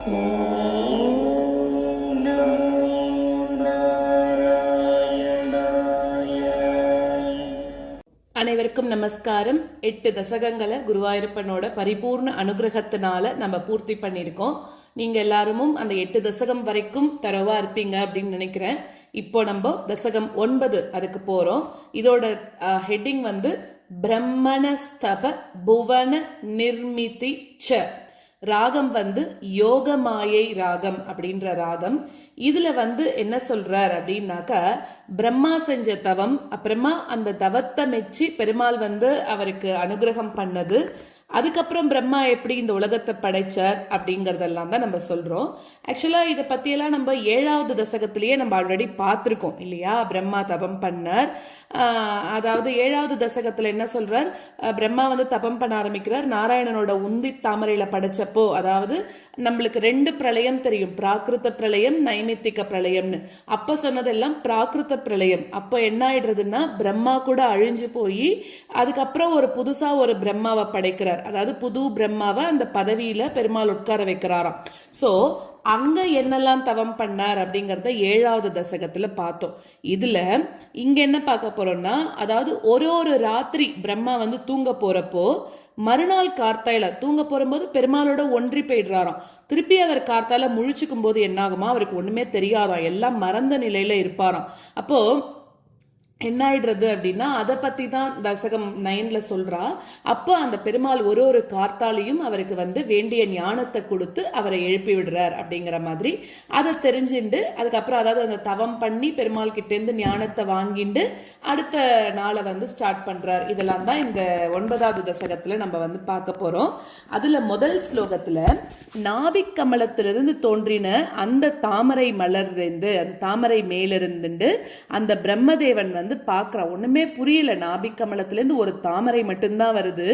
அனைவருக்கும் நமஸ்காரம். 8 தசகங்களை குருவாயூரப்பனோட பரிபூர்ண அனுகிரகத்தினால நம்ம பூர்த்தி பண்ணியிருக்கோம். நீங்க எல்லாரும் அந்த 8 தசகம் வரைக்கும் தரவா இருப்பீங்க அப்படின்னு நினைக்கிறேன். இப்போ நம்ம தசகம் 9 அதுக்கு போறோம். இதோட ஹெட்டிங் வந்து பிரம்மணஸ்தப புவன நிர்மிதி ச. ராகம் வந்து யோகமாயை ராகம் அப்படின்ற ராகம். இதுல வந்து என்ன சொல்றார் அப்படின்னாக்கா, பிரம்மா செஞ்ச தவம், அப்புறமா அந்த தவத்தை மெச்சி பெருமாள் வந்து அவருக்கு அனுகிரகம் பண்ணது, அதுக்கப்புறம் பிரம்மா எப்படி இந்த உலகத்தை படைச்சார் அப்படிங்கறதெல்லாம் தான் நம்ம சொல்றோம். ஆக்சுவலா இதை பத்தியெல்லாம் நம்ம 7வது தசகத்திலேயே நம்ம ஆல்ரெடி பார்த்துருக்கோம் இல்லையா. பிரம்மா தபம் பண்ணார். அதாவது 7வது தசகத்துல என்ன சொல்றார், பிரம்மா வந்து தபம் பண்ண ஆரம்பிக்கிறார். நாராயணனோட உந்தி தாமரையில படைச்சப்போ, அதாவது நம்மளுக்கு 2 பிரளயம் தெரியும், பிராகிருத பிரளயம், நைமித்திக பிரளயம்னு. அப்ப சொன்னதெல்லாம் பிராகிருத பிரளயம். அப்ப என்ன ஆயிடுறதுன்னா, பிரம்மா கூட அழிஞ்சு போய் அதுக்கப்புறம் ஒரு புதுசா ஒரு பிரம்மாவை படைக்கிறார். அதாவது புது பிரம்மாவை அந்த பதவியில பெருமாள் உட்கார வைக்கிறாராம். சோ அங்க என்னெல்லாம் தவம் பண்ணார் அப்படிங்கறத 7வது தசகத்துல பார்த்தோம். இதுல இங்க என்ன பார்க்க போறோம்னா, அதாவது ஒரு ராத்திரி பிரம்மா வந்து தூங்க போறப்போ, மறுநாள் கார்த்தாயில தூங்க போகும்போது பெருமாளோட ஒன்றி போயிடுறாராம். திருப்பி அவர் கார்த்தால முழிச்சுக்கும் போது என்ன ஆகுமா, அவருக்கு ஒண்ணுமே தெரியாதாம், எல்லாம் மறந்த நிலையில இருப்பாராம். அப்போ என்ன ஆயிடுறது அப்படின்னா, அதை பத்தி தான் தசகம் 9ல சொல்றா. அப்போ அந்த பெருமாள் ஒரு கார்த்தாலையும் அவருக்கு வந்து வேண்டிய ஞானத்தை கொடுத்து அவரை எழுப்பி விடுறார் அப்படிங்கிற மாதிரி அதை தெரிஞ்சுண்டு, அதுக்கப்புறம் அதாவது அந்த தவம் பண்ணி பெருமாள் கிட்டேருந்து ஞானத்தை வாங்கிண்டு அடுத்த நாளை வந்து ஸ்டார்ட் பண்றார். இதெல்லாம் தான் இந்த 9வது தசகத்துல நம்ம வந்து பார்க்க போறோம். அதுல முதல் ஸ்லோகத்துல நாபிக் கமலத்திலிருந்து தோன்றின அந்த தாமரை மலர்ந்து, அந்த தாமரை மேலிருந்து அந்த பிரம்மதேவன் வந்து பார்க்கறா. ஒண்ணுமே புரியல. நாபிக் கமலத்திலிருந்து ஒரு தாமரை மட்டும்தான் வருது,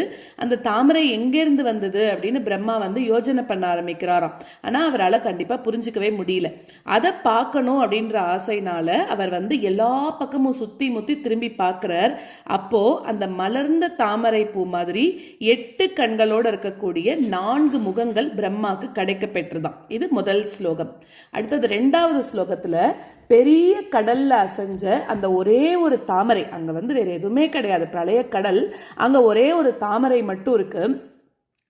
அந்த தாமரை எங்கிருந்து வந்தது அப்படின்னு பிரம்மா வந்து யோஜனை பண்ண ஆரம்பிக்கிறாராம். ஆனா அவரால் கண்டிப்பா புரிஞ்சுக்கவே முடியல. அதை பார்க்கணும் அப்படின்ற ஆசைனால அவர் வந்து எல்லா பக்கமும் சுத்தி முத்தி திரும்பி பார்க்கிறார். அப்போ அந்த மலர்ந்த தாமரை பூ மாதிரி 8 கண்களோடு இருக்கக்கூடிய 4 முகங்கள் பிரம்மாக்கு கிடைக்க பெற்றதாம். இது முதல் ஸ்லோகம். அடுத்தது 2வது ஸ்லோகத்துல பெரிய கடல்ல அசைஞ்ச அந்த ஒரே ஒரு தாமரை, அங்க வந்து வேற எதுவுமே கிடையாது, பிரளய கடல், அங்க ஒரே ஒரு தாமரை மட்டும் இருக்கு.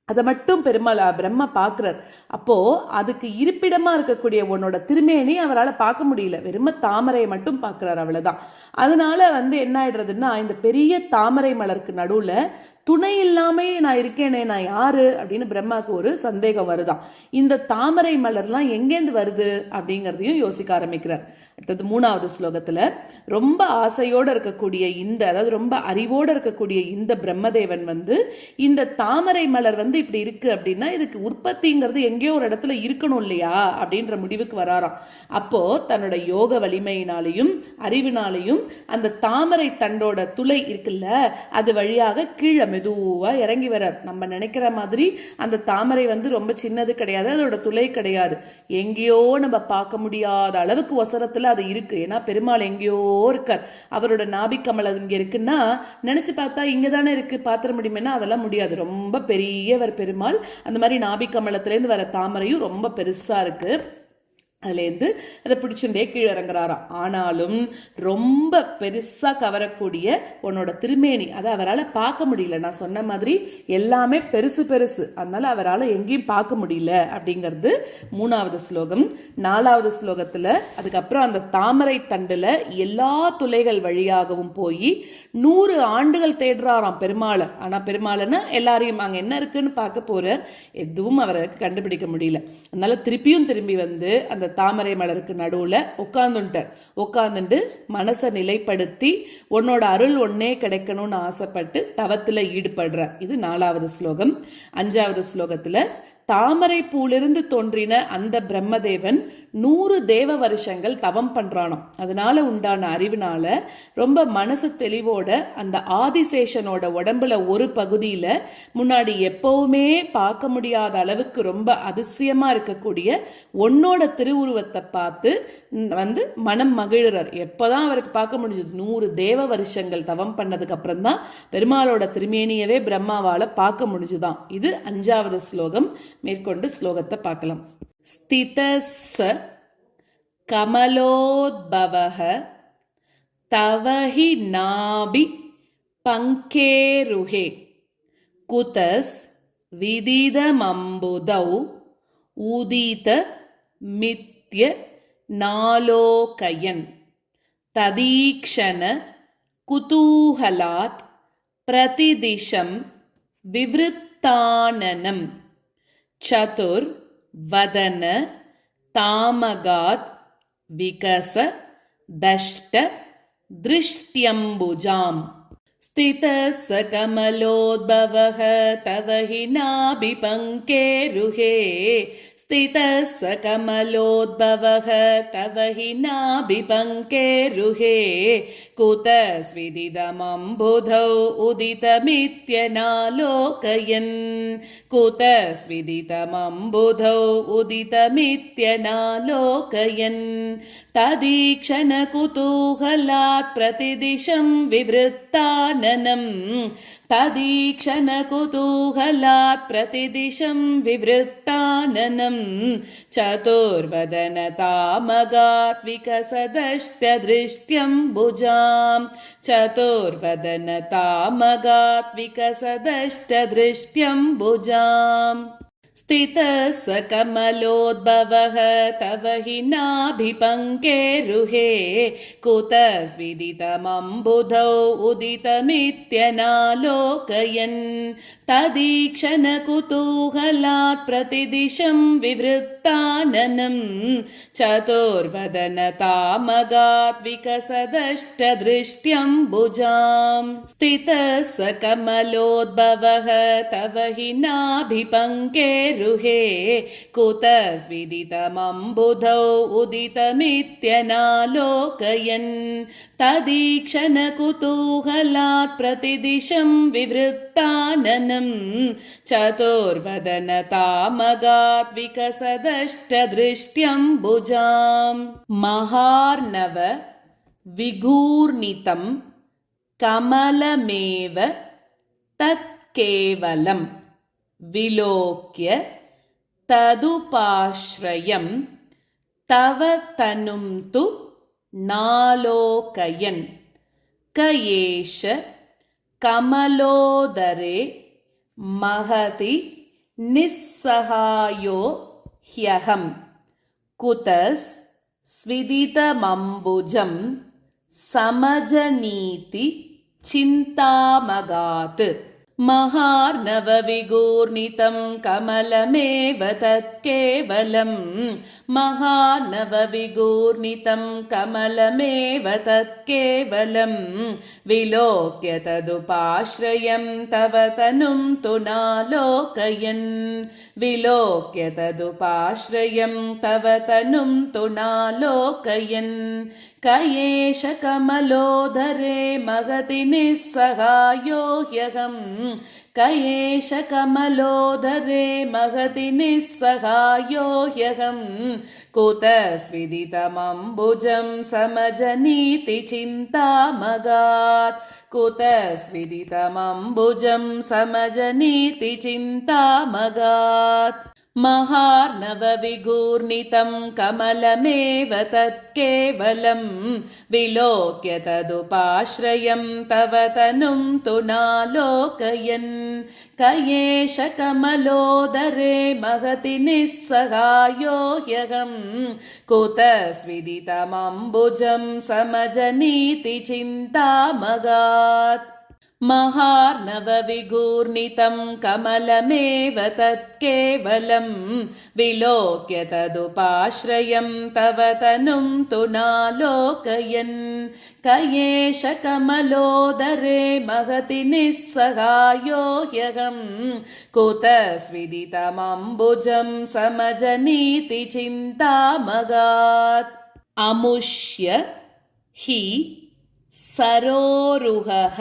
அதை மட்டும் பிரம்மா பார்க்கிறார். அப்போ அதுக்கு இருப்பிடமா இருக்கக்கூடிய உன்னோட திருமேனி அவரால் பார்க்க முடியல, வெறும தாமரையை மட்டும் பார்க்கிறார், அவ்வளவுதான். அதனால வந்து என்ன ஆயிடுறதுன்னா, இந்த பெரிய தாமரை மலருக்கு நடுவுல துணை இல்லாம நான் இருக்கேனே, நான் யாரு அப்படின்னு பிரம்மாவுக்கு ஒரு சந்தேகம் வருதான். இந்த தாமரை மலர்லாம் எங்கேருந்து வருது அப்படிங்கிறதையும் யோசிக்க ஆரம்பிக்கிறார். அடுத்தது 3வது ஸ்லோகத்துல ரொம்ப ஆசையோட இருக்கக்கூடிய இந்த, அதாவது ரொம்ப அறிவோட இருக்கக்கூடிய இந்த பிரம்மதேவன் வந்து இந்த தாமரை மலர் வந்து இப்படி இருக்கு அப்படின்னா இதுக்கு உற்பத்திங்கிறது எங்கேயோ ஒரு இடத்துல இருக்கணும் இல்லையா அப்படின்ற முடிவுக்கு வராராம். அப்போ தன்னோட யோக வலிமையினாலையும் அறிவினாலையும் அந்த தாமரை தண்டோட துளை இருக்குல்ல, அது வழியாக கீழே மெதுவா இறங்கி வரார். நம்ம நினைக்கிற மாதிரி அந்த தாமரை வந்து ரொம்ப சின்னது கிடையாது, அதோட துளை கிடையாது, எங்கேயோ நம்ம பார்க்க முடியாத அளவுக்கு ஒசரத்துல அது இருக்கு. ஏன்னா பெருமாள் எங்கேயோ இருக்கார். அவரோட நாபிக் கமலம் இங்க இருக்குன்னா நினைச்சு பார்த்தா இங்கதானே இருக்கு, பாத்திர முடியுமேனா அதெல்லாம் முடியாது. ரொம்ப பெரியவர் பெருமாள். அந்த மாதிரி நாபிக் கமலத்திலேருந்து வர தாமரையும் ரொம்ப பெருசா இருக்கு. அதுலேருந்து அதை பிடிச்சுட்டே கீழே இறங்குறாராம். ஆனாலும் ரொம்ப பெருசா கவரக்கூடிய உன்னோட திருமேனி அதை அவரால் பார்க்க முடியல. நான் சொன்ன மாதிரி எல்லாமே பெருசு பெருசு, அதனால அவரால் எங்கேயும் பார்க்க முடியல அப்படிங்கிறது 3வது ஸ்லோகம். 4வது ஸ்லோகத்துல அதுக்கப்புறம் அந்த தாமரை தண்டுல எல்லா துளைகள் வழியாகவும் போய் 100 ஆண்டுகள் தேடுறாராம் பெருமாளை. ஆனா பெருமாளைன்னா எல்லாரையும் அங்க என்ன இருக்குன்னு பார்க்க போறார், எதுவும் அவருக்கு கண்டுபிடிக்க முடியல. அதனால திரும்பி வந்து அந்த தாமரை மலருக்கு நடுவுல உட்கார்ந்துட்டு மனசை நிலைப்படுத்தி உன்னோட அருள் ஒன்னே கிடைக்கணும்னு ஆசைப்பட்டு தவத்துல ஈடுபடுற. இது 4வது ஸ்லோகம். 5வது ஸ்லோகத்துல தாமரை பூலிருந்து தோன்றின அந்த பிரம்மதேவன் 100 தேவ வருஷங்கள் தவம் பண்றானோ, அதனால உண்டான அறிவினால ரொம்ப மனசு தெளிவோட அந்த ஆதிசேஷனோட உடம்புல ஒரு பகுதியில முன்னாடி எப்பவுமே பார்க்க முடியாத அளவுக்கு ரொம்ப அதிசயமா இருக்கக்கூடிய உன்னோட திருவுருவத்தை பார்த்து வந்து மனம் மகிழறார். எப்பதான் அவருக்கு பார்க்க முடிஞ்சது, 100 தேவ வருஷங்கள் தவம் பண்ணதுக்கு அப்புறம் தான் பெருமாளோட திருமேனியவே பிரம்மாவால பார்க்க முடிஞ்சுதான். இது 5வது ஸ்லோகம். மேற்கொண்டு ஸ்லோகத்தை பார்க்கலாம். स्थितस्स कमलोद्भवः तव हि नाभि पङ्केरुहे कुतस् विदिदमम्बुधौ उदित मित्य नालोकयन् तदीक्षण कुतूहलात् प्रतिदिशं विवृत्ताननं चतुर्वदन तामगात् विकस दष्ट दृष्ट्यम्बुजाम् स्थितस्स कमलोद्भवः तव हि नाभि पङ्केरुहे स्थितस्स कमलोद्भवः तव हि नाभि पङ्केरुहे कुतस्विदिदमम्बुधौ उदितमित्यनालोकयन् कुतस्विदिदमम्बुधौ उदितमित्यनालोकयन् तदीक्षण कुतूहलात् प्रतिदिशं विवृत्ताननं तदीक्षण कुतूहलात् प्रतिदिशं विवृत्ताननं चतुर्वदन तामगात् विकसदष्टदृष्ट्यम्बुजां चतुर्वदन तामगात् विकसदष्टदृष्ट्यम्बुजाम् स्थितस्स कमलोद्भवः तव हि नाभि पङ्केरुहे कुतस्विदितमम्बुधौ उदितमित्यनालोकयन् तदीक्षण कुतूहलात् प्रतिदिशं विवृत्ताननं चतुर्वदन तामगात् विकसदष्टदृष्ट्यम्बुजाम् स्थितस्स कमलोद्भवः तव हि नाभि पङ्केरुहे कुतस्विदितमम्बुधौ उदितमित्यनालोकयन् तदीक्षण कुतूहलात् प्रतिदिशं विवृत्ताननं चतुर्वदन तामगात् विकसदष्टदृष्ट्यम्बुजाम् महार्णव विगूर्णितं कमलमेव तत्केवलं विलोक्य तदुपाश्रयं तव तनुं तु नालोकयन् क एष कमलोदरे महति निस्सहायो ह्यहं कुतस्विदितमम्बुजं समजनीति चिन्तामगात् महार्णवविगूर्णितं कमलमेव तत्केवलं महार्णवविगूर्णितं कमलमेव तत्केवलं विलोक्य तदुपाश्रयं तव तनुं तु नालोकयन् विलोक्य तदुपाश्रयं तव तनुं तु नालोकयन् क एष कमलोदरे महति निस्सहायो ह्यहं क एष कमलोदरे महति निस्सहायो ह्यहं कुतस्विदितमम्बुजं समजनीति चिन्तामगात् कुतस्विदितमम्बुजं समजनीति चिन्तामगात् महार्णवविगूर्णितं कमलमेव तत्केवलं विलोक्य तदुपाश्रयं तव तनुं तु नालोकयन् क एष कमलोदरे महति निस्सहायो ह्यहं कुतस्विदितमम्बुजं समजनीति चिन्तामगात् महार्णवविगूर्णितं कमलमेव तत्केवलं विलोक्य तदुपाश्रयं तव तनुं तु नालोकयन् क एष कमलोदरे महति निस्सहायो ह्यहं कुतस्विदितमम्बुजं समजनीति चिन्तामगात् अमुष्य हि सरोरुहः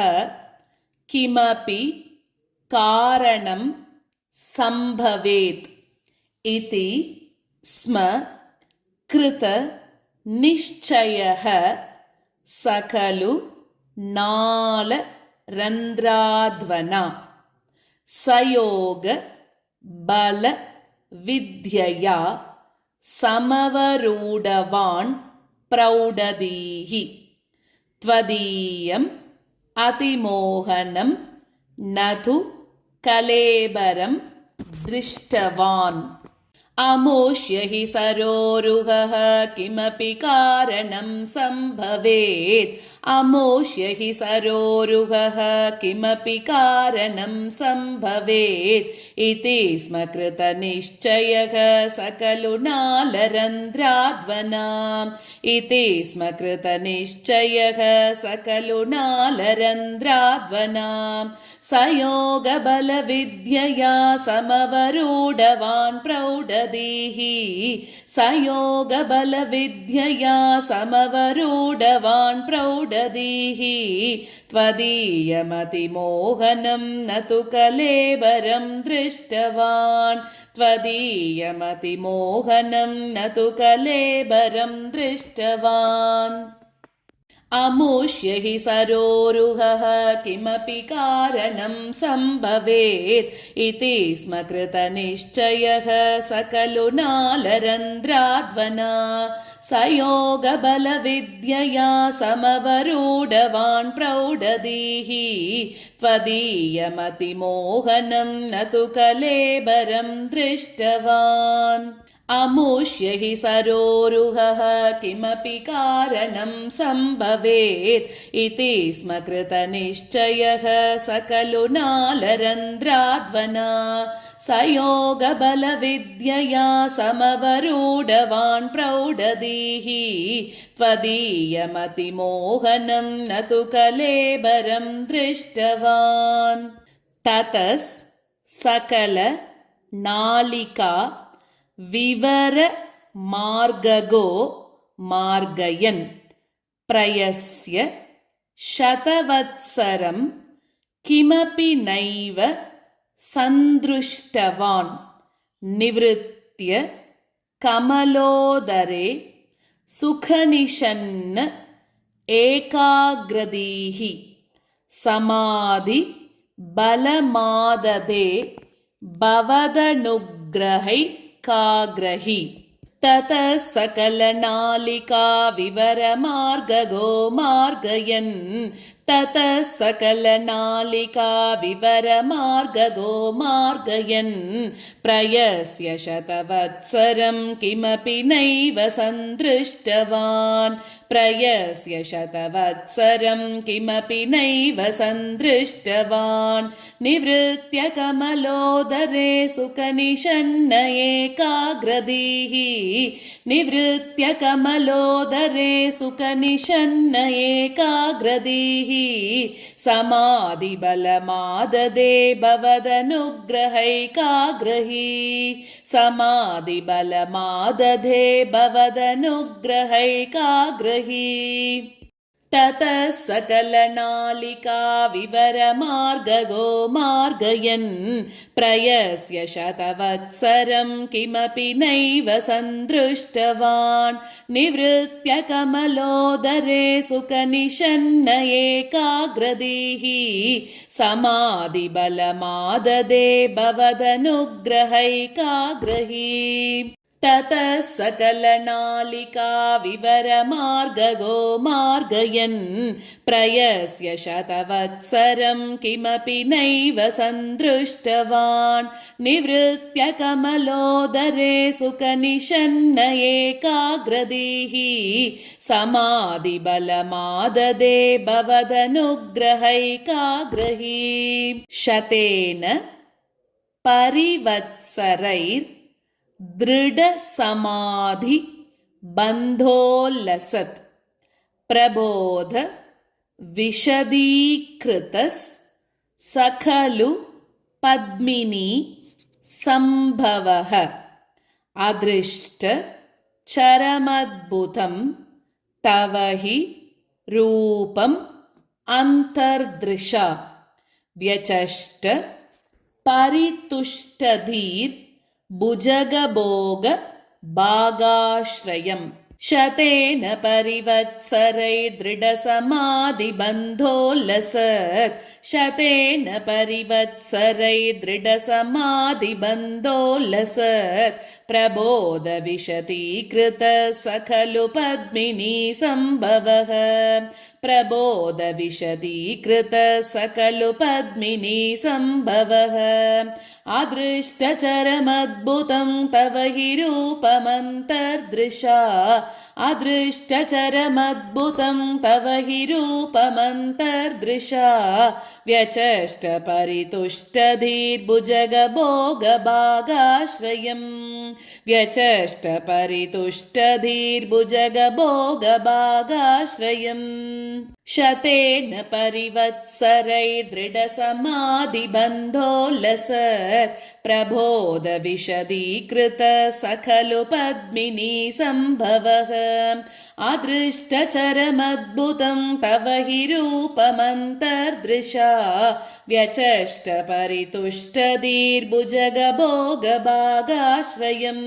किमपि कारणं सम्भवेत् इति स्म कृत निश्चयः स खलु नालरन्ध्राध्वना सयोग बल विद्यया समवरूढवान् प्रौढधीः त्वदीयम् अतिमोहनं न तु कलेबरं दृष्टवान् अमोष्य हि सरोरुहः किमपि कारणं सम्भवेत् अमोष्य हि सरोरुहः किमपि कारणं सम्भवेत् इति स्म कृतनिश्चयः स खलु नालरन्ध्राध्वनाम् इति स्म कृतनिश्चयः स खलु नालरन्ध्राध्वनाम् सयोगबलविद्यया समवरूढवान् प्रौढधीः सयोगबलविद्यया समवरूढवान् प्रौढधीः त्वदीयमतिमोहनं न तु कलेबरं दृष्टवान् त्वदीयमतिमोहनं न तु कलेबरं दृष्टवान् अमोष्य हि सरोरुहः किमपि कारणं सम्भवेत् इति स्म कृतनिश्चयः स खलु नालरन्ध्राध्वना सयोगबलविद्यया समवरूढवान् प्रौढधीः त्वदीयमतिमोहनं न तु कलेबरं दृष्टवान् अमोष्य हि सरोरुहः किमपि कारणं सम्भवेत् इति स्म कृतनिश्चयः स खलु नालरन्ध्राध्वना सयोगबलविद्यया समवरूढवान् प्रौढधीः त्वदीयमतिमोहनं न तु कलेबरं दृष्टवान् ततस् सकल नालिका विवर मार्गगो मार्गयन् प्रयस्य शतवत्सरं किमपि नैव सन्दृष्टवान् निवृत्य कमलोदरे सुखनिषन्न एकाग्रधीः समाधि बलमाददे भवदनुग्रहै काग्रही ततः सकलनालिका विवरमार्गगो मार्गयन् ततः सकलनालिका विवरमार्गगो मार्गयन् प्रयस्य शतवत्सरं किमपि नैव सन्दृष्टवान् प्रयस्य शतवत्सरं किमपि नैव सन्दृष्टवान् निवृत्य कमलोदरे सुखनिषन्न एकाग्रधीः निवृत्य कमलोदरे सुखनिषन्न एकाग्रधीः समाधिबलमाददे भवदनुग्रहैकाग्रही समाधिबलमाददे भवदनुग्रहैकाग्रही ततः सकलनालिका विवरमार्गगो मार्गयन् प्रयस्य शतवत्सरं किमपि नैव सन्दृष्टवान् निवृत्य कमलोदरे सुखनिषन्न एकाग्रधीः समाधिबलमाददे भवदनुग्रहैकाग्रही ततः सकलनालिका विवरमार्गगो मार्गयन् प्रयस्य शतवत्सरं किमपि नैव सन्दृष्टवान् निवृत्य कमलोदरे सुखनिषन्न एकाग्रधीः समाधिबलमाददे भवदनुग्रहैकाग्रही शतेन परिवत्सरैर् दृढसमाधि बन्धोल्लसत् प्रबोध विशदीकृतस् सखलु पद्मिनी सम्भवः अदृष्ट चरमद्भुतं तव हि रूपम् अन्तर्दृशा व्यचष्ट परितुष्टधीर् भुजगभोग भागाश्रयम् शतेन परिवत्सरै दृढसमाधिबन्धोल्लसत् शतेन परिवत्सरैर्दृढसमाधिबन्धोल्लसत् प्रबोधविशदीकृतः स खलु पद्मिनी सम्भवः प्रबोधविशदीकृतः स खलु पद्मिनी सम्भवः अदृष्टचरमद्भुतं तव हि रूपमन्तर्दृशा अदृष्टचरमद्भुतं तव हि रूपमन्तर्दृशा व्यचष्टपरितुष्टधीर्भुजगभोगभागाश्रयम् व्यचष्टपरितुष्टधीर्भुजगभोगभागाश्रयम् शतेन परिवत्सरैर्दृढसमाधिबन्धोल्लसत् प्रबोधविशदीकृतः स खलु पद्मिनी सम्भवः अदृष्टचरमद्भुतं तव हि रूपमन्तर्दृशा व्यचष्टपरितुष्टधीर्भुजगभोगभागाश्रयम्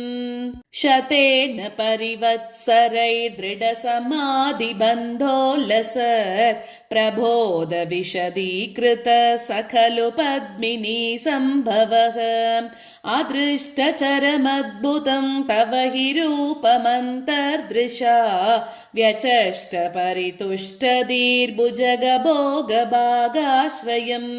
शतेन परिवत्सरैर्दृढसमाधिबन्धोल्लसत् प्रबोधविशदीकृतः स खलु पद्मिनी सम्भवः अदृष्टचरमद्भुतं तव हि रूपमन्तर्दृशा व्यचष्टपरितुष्टधीर्भुजगभोगभागाश्रयम्